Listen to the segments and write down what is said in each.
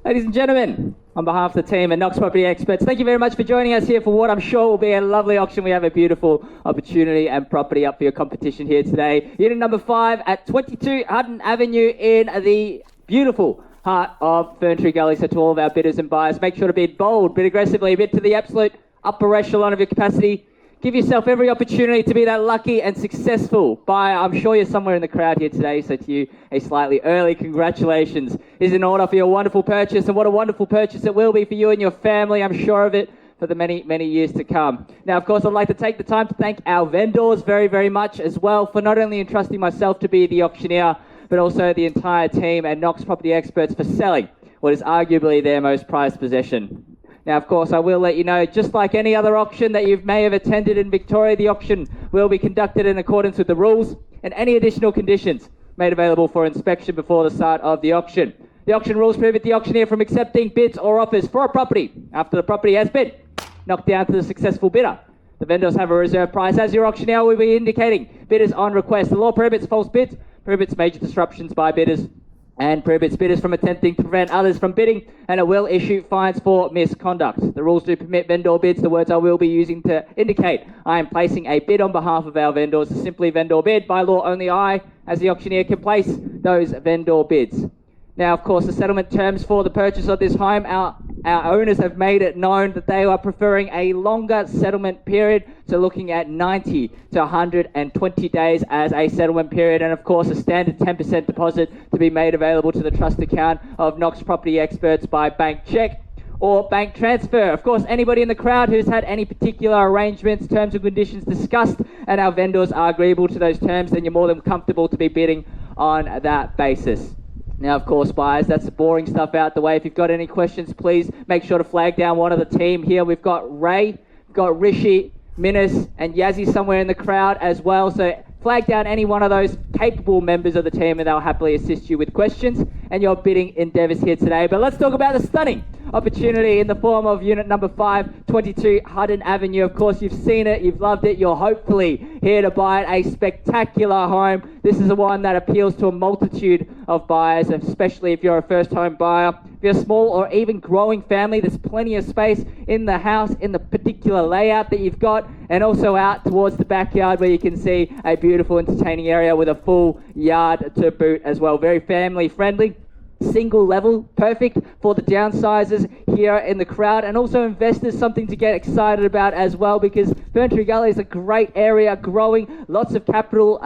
Ladies and gentlemen, on behalf of the team and Knox Property Experts, thank you very much for joining us here for what I'm sure will be a lovely auction. We have a beautiful opportunity and property up for your competition here today. Unit number 5 at 22 Hutton Avenue in the beautiful heart of FERNTREE GULLY. So to all of our bidders and buyers, make sure to bid bold, bid aggressively, bid to the absolute upper echelon of your capacity. Give yourself every opportunity to be that lucky and successful buyer. I'm sure you're somewhere in the crowd here today, so to you, a slightly early congratulations is in order for your wonderful purchase, and what a wonderful purchase it will be for you and your family, I'm sure of it, for the many, many years to come. Now, of course, I'd like to take the time to thank our vendors very, very much as well for not only entrusting myself to be the auctioneer, but also the entire team and Knox Property Experts for selling what is arguably their most prized possession. Now, of course, I will let you know, just like any other auction that you may have attended in Victoria, the auction will be conducted in accordance with the rules and any additional conditions made available for inspection before the start of the auction. The auction rules prohibit the auctioneer from accepting bids or offers for a property after the property has been knocked down to the successful bidder. The vendors have a reserve price. As your auctioneer will be indicating bidders on request. The law prohibits false bids, prohibits major disruptions by bidders, and prohibits bidders from attempting to prevent others from bidding, and it will issue fines for misconduct. The rules do permit vendor bids. The words I will be using to indicate I am placing a bid on behalf of our vendors is simply vendor bid. By law, only I, as the auctioneer, can place those vendor bids. Now, of course, the settlement terms for the purchase of this home, our owners have made it known that they are preferring a longer settlement period, so looking at 90 to 120 days as a settlement period, and of course a standard 10% deposit to be made available to the trust account of Knox Property Experts by bank cheque or bank transfer. Of course, anybody in the crowd who's had any particular arrangements, terms and conditions discussed, and our vendors are agreeable to those terms, then you're more than comfortable to be bidding on that basis. Now, of course, buyers, that's the boring stuff out the way. If you've got any questions, please make sure to flag down one of the team here. We've got Ray, we've got Rishi, Minas, and Yazzie somewhere in the crowd as well. So flag down any one of those capable members of the team and they'll happily assist you with questions and your bidding endeavours here today. But let's talk about the stunning opportunity in the form of unit number 5, 22 Hutton Avenue. Of course, you've seen it, you've loved it, you're hopefully here to buy it. A spectacular home. This is the one that appeals to a multitude of buyers, especially if you're a first home buyer. If you're a small or even growing family, there's plenty of space in the house, in the particular layout that you've got, and also out towards the backyard where you can see a beautiful entertaining area with a full yard to boot as well. Very family friendly. Single level, perfect for the downsizers here in the crowd, and also investors, something to get excited about as well, because FERNTREE GULLY is a great area, growing, lots of capital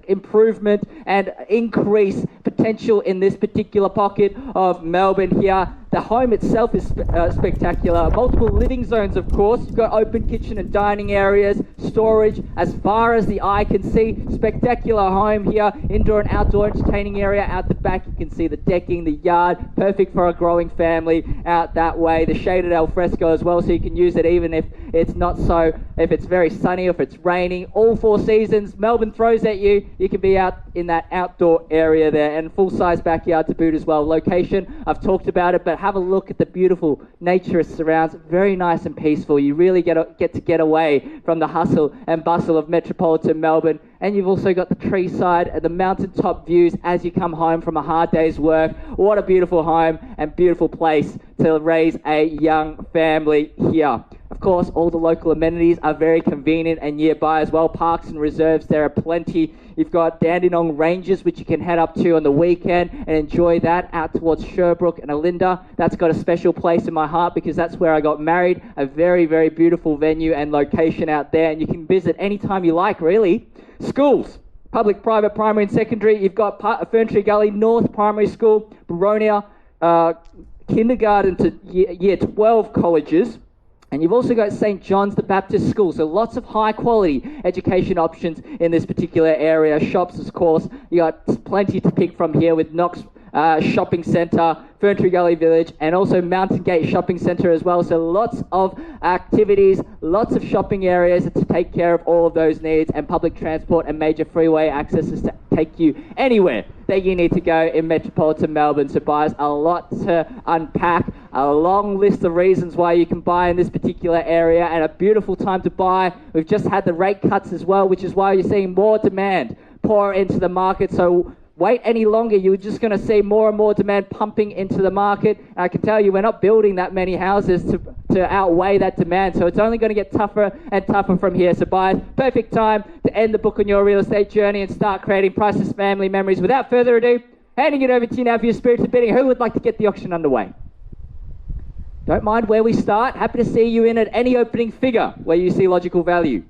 improvement and increase potential in this particular pocket of Melbourne here. The home itself is spectacular. Multiple living zones, of course. You've got open kitchen and dining areas, storage as far as the eye can see. Spectacular home here. Indoor and outdoor entertaining area out the back. You can see the decking, the yard. Perfect for a growing family out that way. The shaded al fresco as well, so you can use it even if it's not so, if it's very sunny, if it's raining. All 4 seasons. Melbourne throws at you. You can be out in that outdoor area there, and full-size backyard to boot as well. Location, I've talked about it, but have a look at the beautiful nature it surrounds. Very nice and peaceful. You really get to get away from the hustle and bustle of metropolitan Melbourne. And you've also got the tree side and the mountaintop views as you come home from a hard day's work. What a beautiful home and beautiful place to raise a young family here. Of course, all the local amenities are very convenient and nearby as well. Parks and reserves, there are plenty. You've got Dandenong Ranges, which you can head up to on the weekend and enjoy that out towards Sherbrooke and Alinda. That's got a special place in my heart because that's where I got married. A very, very beautiful venue and location out there, and you can visit anytime you like, really. Schools, public, private, primary and secondary. You've got FERNTREE GULLY North Primary School, Baronia, kindergarten to year 12 colleges. And you've also got St. John's the Baptist School, so lots of high quality education options in this particular area. Shops, of course, you got plenty to pick from here with Knox Shopping Centre, FERNTREE GULLY Village, and also Mountain Gate Shopping Centre as well. So lots of activities, lots of shopping areas to take care of all of those needs, and public transport and major freeway accesses to take you anywhere that you need to go in metropolitan Melbourne. So buyers, a lot to unpack, a long list of reasons why you can buy in this particular area, and a beautiful time to buy. We've just had the rate cuts as well, which is why you're seeing more demand pour into the market. So wait any longer, you're just going to see more and more demand pumping into the market. And I can tell you, we're not building that many houses to outweigh that demand. So it's only going to get tougher and tougher from here. So buyers, perfect time to end the book on your real estate journey and start creating priceless family memories. Without further ado, handing it over to you now for your spirited bidding. Who would like to get the auction underway? Don't mind where we start. Happy to see you in at any opening figure where you see logical value.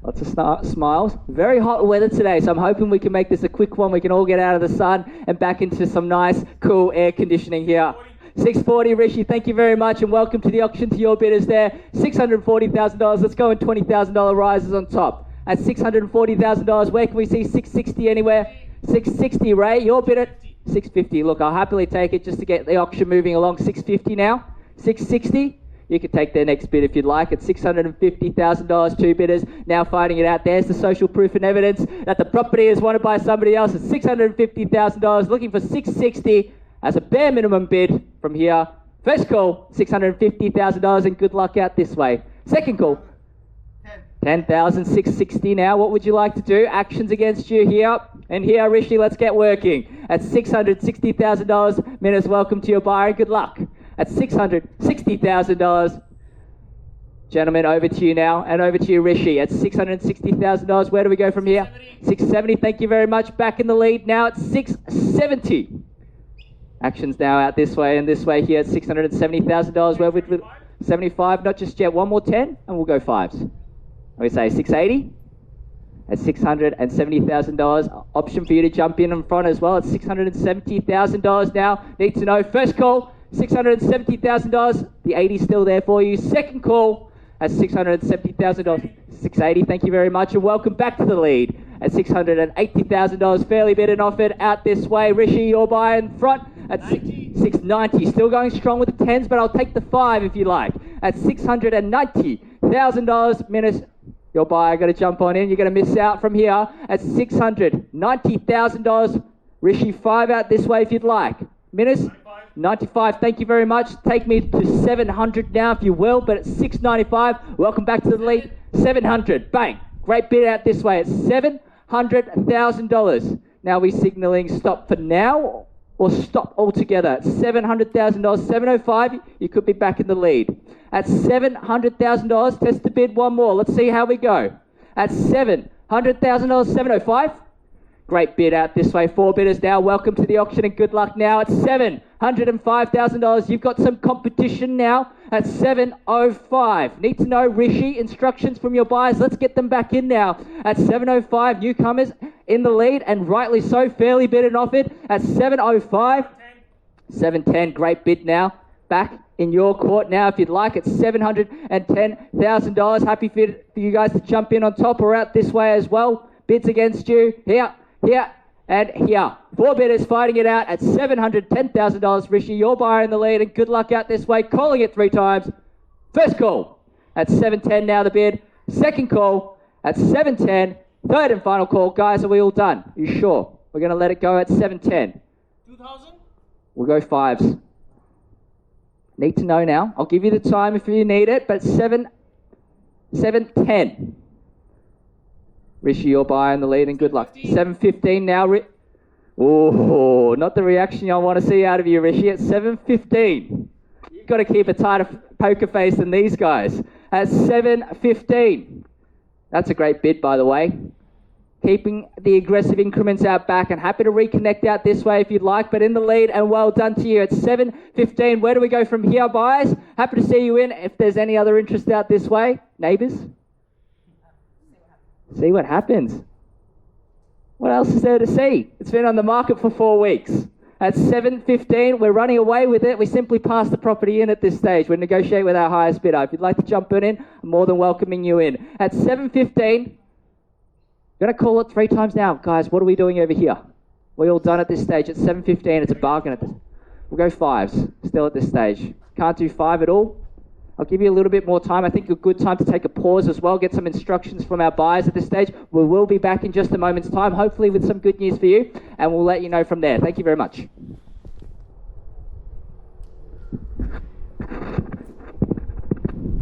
Lots of smiles. Very hot weather today, so I'm hoping we can make this a quick one. We can all get out of the sun and back into some nice, cool air conditioning here. 640, Rishi, thank you very much, and welcome to the auction to your bidders there. $640,000. Let's go in $20,000 rises on top. At $640,000, where can we see 660 anywhere? 660, Ray, your bid at 650. Look, I'll happily take it just to get the auction moving along. 650 now. 660. You can take their next bid if you'd like. It's $650,000, two bidders now fighting it out. There's the social proof and evidence that the property is wanted by somebody else. It's $650,000, looking for 660 as a bare minimum bid from here. First call, $650,000, and good luck out this way. Second call, $10,660 now. What would you like to do? Actions against you here. And here, Rishi, let's get working. At $660,000, Minas, welcome to your buyer. Good luck. At $660,000. Gentlemen, over to you now, and over to you, Rishi. At $660,000, where do we go from here? 670, thank you very much. Back in the lead now at 670. Actions now out this way and this way here at $670,000. Where would we... 75, not just yet. One more 10, and we'll go fives. We say 680. At $670,000. Option for you to jump in front as well at $670,000 now. Need to know. First call, $670,000. The 80 still there for you. Second call at $670,000. 680, thank you very much, and welcome back to the lead at $680,000. Fairly bid and offered out this way. Rishi, your buyer in front at 690. Still going strong with the 10s, but I'll take the 5 if you like. At $690,000. Minus your buyer, got to jump on in. You're going to miss out from here at $690,000. Rishi, 5 out this way if you'd like. Minus 95, thank you very much. Take me to 700 now if you will, but at 695, welcome back to the lead. 700, bang. Great bid out this way at $700,000. Now we signaling stop for now or stop altogether at $700,000. 705, you could be back in the lead. At $700,000, test the bid one more. Let's see how we go. At $700,000, 705. Great bid out this way. 4 bidders now. Welcome to the auction and good luck now at $705,000. You've got some competition now at $705. Need to know, Rishi, instructions from your buyers. Let's get them back in now at $705. Newcomers in the lead, and rightly so. Fairly bid and offered at $705. $710. Great bid now. Back in your court now if you'd like at $710,000. Happy for you guys to jump in on top or out this way as well. Bids against you. Here, and here. 4 bidders fighting it out at $710,000. Rishi, your buyer in the lead, and good luck out this way. Calling it 3 times. First call at $710 now the bid. Second call at $710. Third and final call. Guys, are we all done? Are you sure? We're going to let it go at $710. 2,000? We'll go 5s. Need to know now. I'll give you the time if you need it, but $710. Rishi, your buyer in the lead, and good luck. 715 now. Oh, not the reaction I want to see out of you, Rishi. At 715. You've got to keep a tighter poker face than these guys. At 715. That's a great bid, by the way. Keeping the aggressive increments out back, and happy to reconnect out this way if you'd like, but in the lead, and well done to you at 715. Where do we go from here, buyers? Happy to see you in. If there's any other interest out this way, neighbours. See what happens. What else is there to see? It's been on the market for 4 weeks. At 715, we're running away with it. We simply pass the property in at this stage. We negotiate with our highest bidder. If you'd like to jump in, I'm more than welcoming you in. At 715, going to call it 3 times now. Guys, what are we doing over here? We're all done at this stage. At 715, it's a bargain at this. We'll go 5s still at this stage. Can't do 5 at all. I'll give you a little bit more time. I think a good time to take a pause as well, get some instructions from our buyers at this stage. We will be back in just a moment's time, hopefully with some good news for you, and we'll let you know from there. Thank you very much.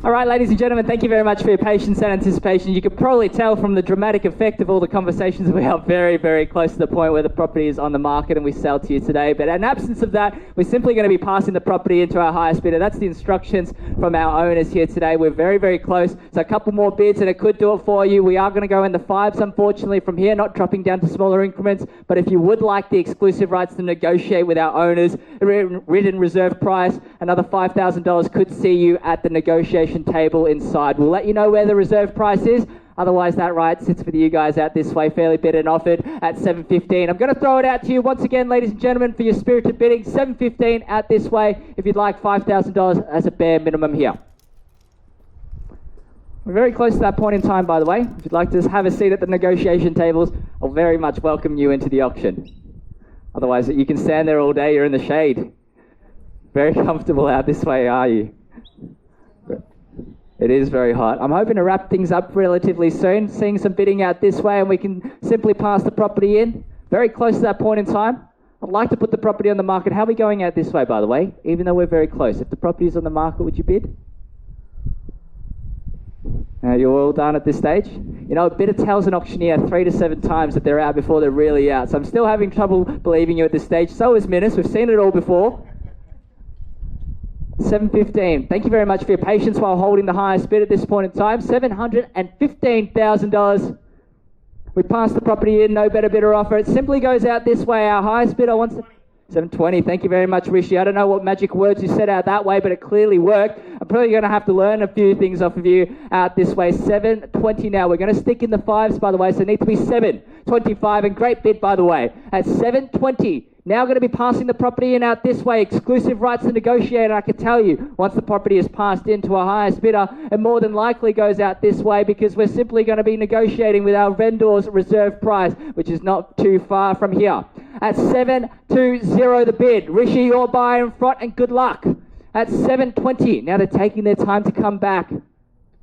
All right, ladies and gentlemen, thank you very much for your patience and anticipation. You can probably tell from the dramatic effect of all the conversations we are very, very close to the point where the property is on the market and we sell to you today. But in absence of that, we're simply going to be passing the property into our highest bidder. That's the instructions from our owners here today. We're very, very close. So a couple more bids and it could do it for you. We are going to go in the fives, unfortunately, from here, not dropping down to smaller increments. But if you would like the exclusive rights to negotiate with our owners, written reserve price, another $5,000 could see you at the negotiation table inside. We'll let you know where the reserve price is. Otherwise, that right sits with you guys out this way, fairly bid and offered at $7.15. I'm going to throw it out to you once again, ladies and gentlemen, for your spirited bidding. $7.15 out this way if you'd like $5,000 as a bare minimum here. We're very close to that point in time, by the way. If you'd like to have a seat at the negotiation tables, I'll very much welcome you into the auction. Otherwise, you can stand there all day. You're in the shade. Very comfortable out this way, are you? It is very hot. I'm hoping to wrap things up relatively soon, seeing some bidding out this way, and we can simply pass the property in. Very close to that point in time. I'd like to put the property on the market. How are we going out this way, by the way? Even though we're very close. If the property is on the market, would you bid? You're all done at this stage? You know, a bidder tells an auctioneer 3 to 7 times that they're out before they're really out. So I'm still having trouble believing you at this stage. So is Minus. We've seen it all before. $7.15. Thank you very much for your patience while holding the highest bid at this point in time. $715,000. We passed the property in, no better bidder offer. It simply goes out this way. Our highest bidder wants $720. Thank you very much, Rishi. I don't know what magic words you said out that way, but it clearly worked. I'm probably going to have to learn a few things off of you out this way. $720 now. We're going to stick in the fives, by the way, so it needs to be $725. And great bid, by the way, at $720. Now going to be passing the property in out this way. Exclusive rights to negotiate. And I can tell you, once the property is passed into our highest bidder, it more than likely goes out this way because we're simply going to be negotiating with our vendor's reserve price, which is not too far from here. At $720 the bid. Rishi, your buyer in front, and good luck. At $720. Now they're taking their time to come back,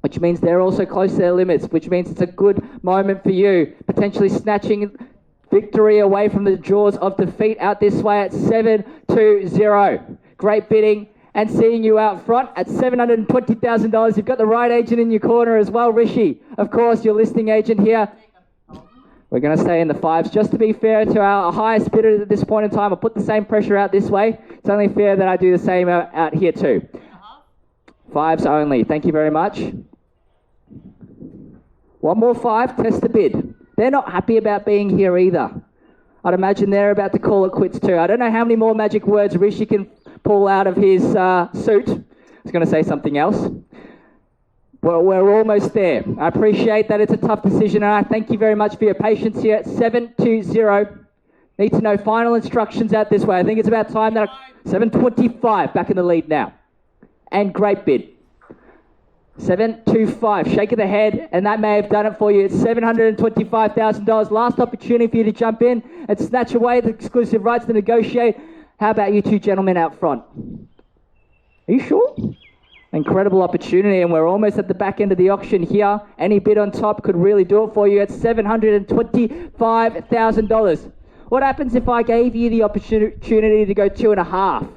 which means they're also close to their limits, which means it's a good moment for you, potentially snatching victory away from the jaws of defeat out this way at $720. Great bidding and seeing you out front at $720,000. You've got the right agent in your corner as well, Rishi. Of course, your listing agent here. We're going to stay in the fives. Just to be fair to our highest bidder at this point in time, I'll put the same pressure out this way. It's only fair that I do the same out here too. Fives only. Thank you very much. One more five. Test the bid. They're not happy about being here either. I'd imagine they're about to call it quits too. I don't know how many more magic words Rishi can pull out of his suit. I was going to say something else. Well, we're almost there. I appreciate that it's a tough decision, and I thank you very much for your patience here at $720. Need to know final instructions out this way. I think it's about time that $725 back in the lead now. And great bid. $725. Shake of the head, and that may have done it for you. It's $725,000. Last opportunity for you to jump in and snatch away the exclusive rights to negotiate. How about you two gentlemen out front? Are you sure? Incredible opportunity, and we're almost at the back end of the auction here. Any bid on top could really do it for you at $725,000. What happens if I gave you the opportunity to go 2.5?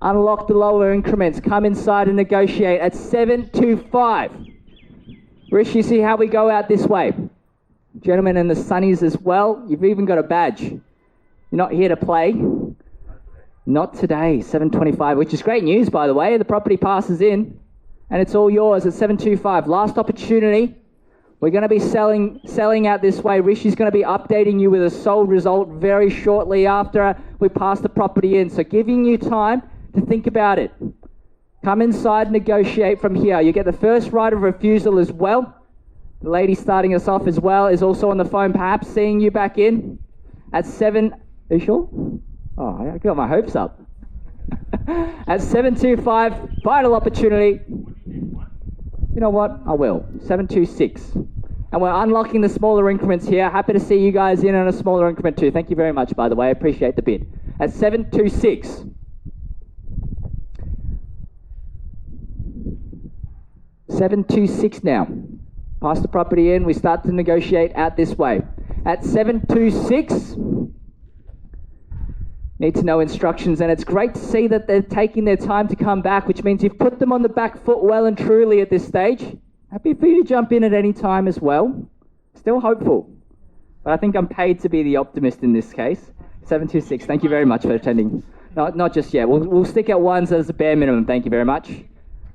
Unlock the lower increments. Come inside and negotiate at $725. Rishi, see how we go out this way. Gentlemen in the sunnies as well. You've even got a badge. You're not here to play. Not today. $725, which is great news, by the way. The property passes in, and it's all yours at $725. Last opportunity. We're going to be selling out this way. Rishi's going to be updating you with a sold result very shortly after we pass the property in. So giving you time to think about it. Come inside, negotiate from here. You get the first right of refusal as well. The lady starting us off as well is also on the phone, perhaps seeing you back in at Are you sure? Oh, I got my hopes up. At $725, final opportunity. You know what? I will. $726. And we're unlocking the smaller increments here. Happy to see you guys in on a smaller increment too. Thank you very much, by the way. I appreciate the bid. At $726. $726 now. Pass the property in. We start to negotiate out this way. At $726. need to know instructions, and it's great to see that they're taking their time to come back, which means you've put them on the back foot well and truly at this stage. Happy for you to jump in at any time as well. Still hopeful, but I think I'm paid to be the optimist in this case. 726, thank you very much for attending. Not just yet, we'll stick at ones as a bare minimum, thank you very much.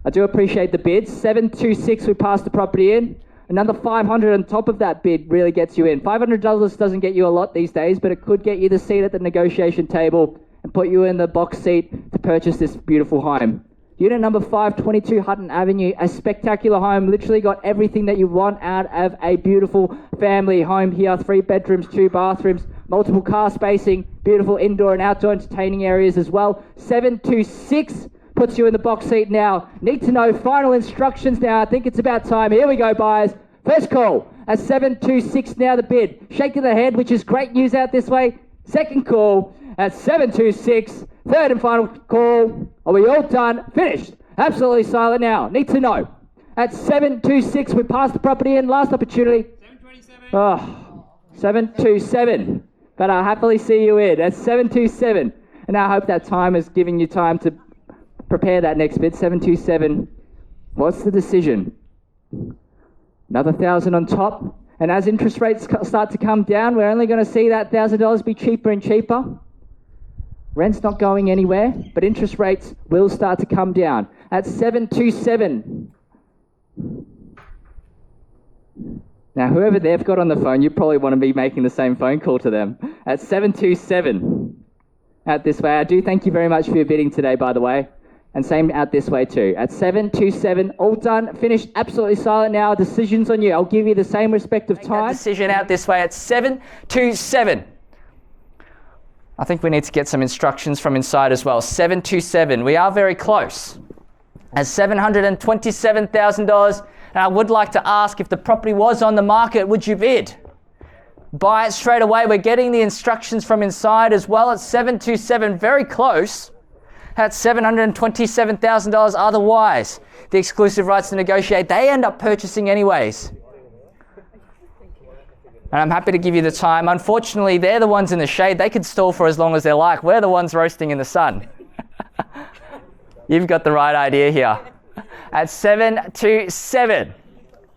I do appreciate the bids. 726, we passed the property in. Another 500 on top of that bid really gets you in. $500 doesn't get you a lot these days, but it could get you the seat at the negotiation table and put you in the box seat to purchase this beautiful home. Unit number 522 Hutton Avenue, a spectacular home. Literally got everything that you want out of a beautiful family home here. 3 bedrooms, 2 bathrooms, multiple car spacing, beautiful indoor and outdoor entertaining areas as well. 726 puts you in the box seat now. Need to know final instructions now. I think it's about time. Here we go, buyers. First call at 726 now the bid. Shake of the head, which is great news out this way. Second call at 726. Third and final call. Are we all done? Finished. Absolutely silent now. Need to know. At 726, we passed the property in. Last opportunity. 727. Oh, 727. But I'll happily see you in. At 727. And I hope that time is giving you time to prepare that next bid. 727. What's the decision? Another 1,000 on top. And as interest rates start to come down, we're only going to see that $1,000 be cheaper and cheaper. Rent's not going anywhere, but interest rates will start to come down. At 727. Now, whoever they've got on the phone, you probably want to be making the same phone call to them. At 727. Out this way. I do thank you very much for your bidding today, by the way. And same out this way too. At 727, all done, finished, absolutely silent now. Decision's on you. I'll give you the same respect of time. Decision out this way at 727. I think we need to get some instructions from inside as well. 727, we are very close. At $727,000, and I would like to ask, if the property was on the market, would you bid? Buy it straight away. We're getting the instructions from inside as well at 727, very close. At $727,000 otherwise. The exclusive rights to negotiate, they end up purchasing anyways. And I'm happy to give you the time. Unfortunately, they're the ones in the shade. They could stall for as long as they like. We're the ones roasting in the sun. You've got the right idea here. At 727.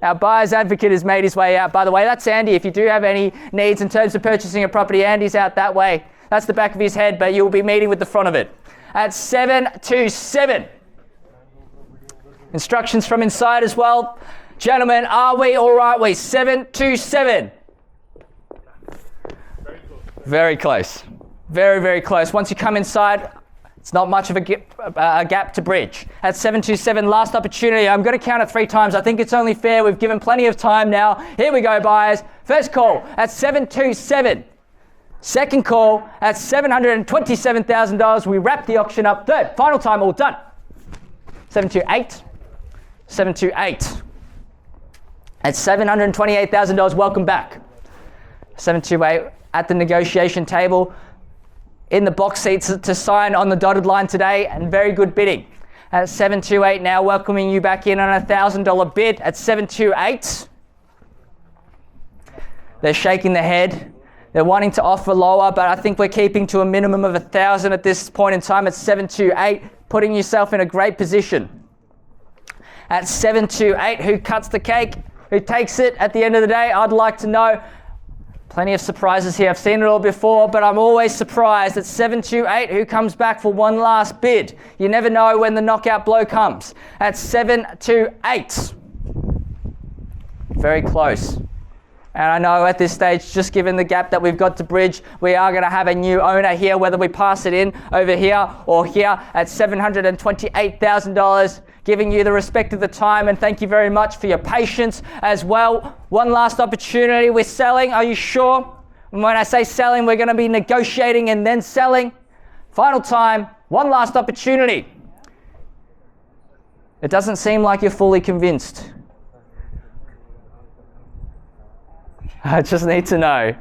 Our buyer's advocate has made his way out. By the way, that's Andy. If you do have any needs in terms of purchasing a property, Andy's out that way. That's the back of his head, but you'll be meeting with the front of it. At 727. Instructions from inside as well. Gentlemen, are we all right? We 727. Very close. Very, very close. Once you come inside, it's not much of a gap to bridge. At 727, last opportunity. I'm going to count it 3 times. I think it's only fair. We've given plenty of time now. Here we go, buyers. First call at 727. Second call at $727,000. We wrap the auction up. Third, final time, all done. 728. 728. At $728,000, welcome back. 728 at the negotiation table. In the box seats to sign on the dotted line today, and very good bidding. At 728 now, welcoming you back in on a $1,000 bid at 728. They're shaking their head. They're wanting to offer lower, but I think we're keeping to a minimum of 1,000 at this point in time at 728, putting yourself in a great position. At 728, who cuts the cake? Who takes it at the end of the day? I'd like to know. Plenty of surprises here. I've seen it all before, but I'm always surprised at 728 who comes back for one last bid. You never know when the knockout blow comes. At 728. Very close. And I know at this stage, just given the gap that we've got to bridge, we are going to have a new owner here, whether we pass it in over here or here at $728,000. Giving you the respect of the time, and thank you very much for your patience as well. One last opportunity. We're selling. Are you sure? And when I say selling, we're going to be negotiating and then selling. Final time. One last opportunity. It doesn't seem like you're fully convinced. I just need to know.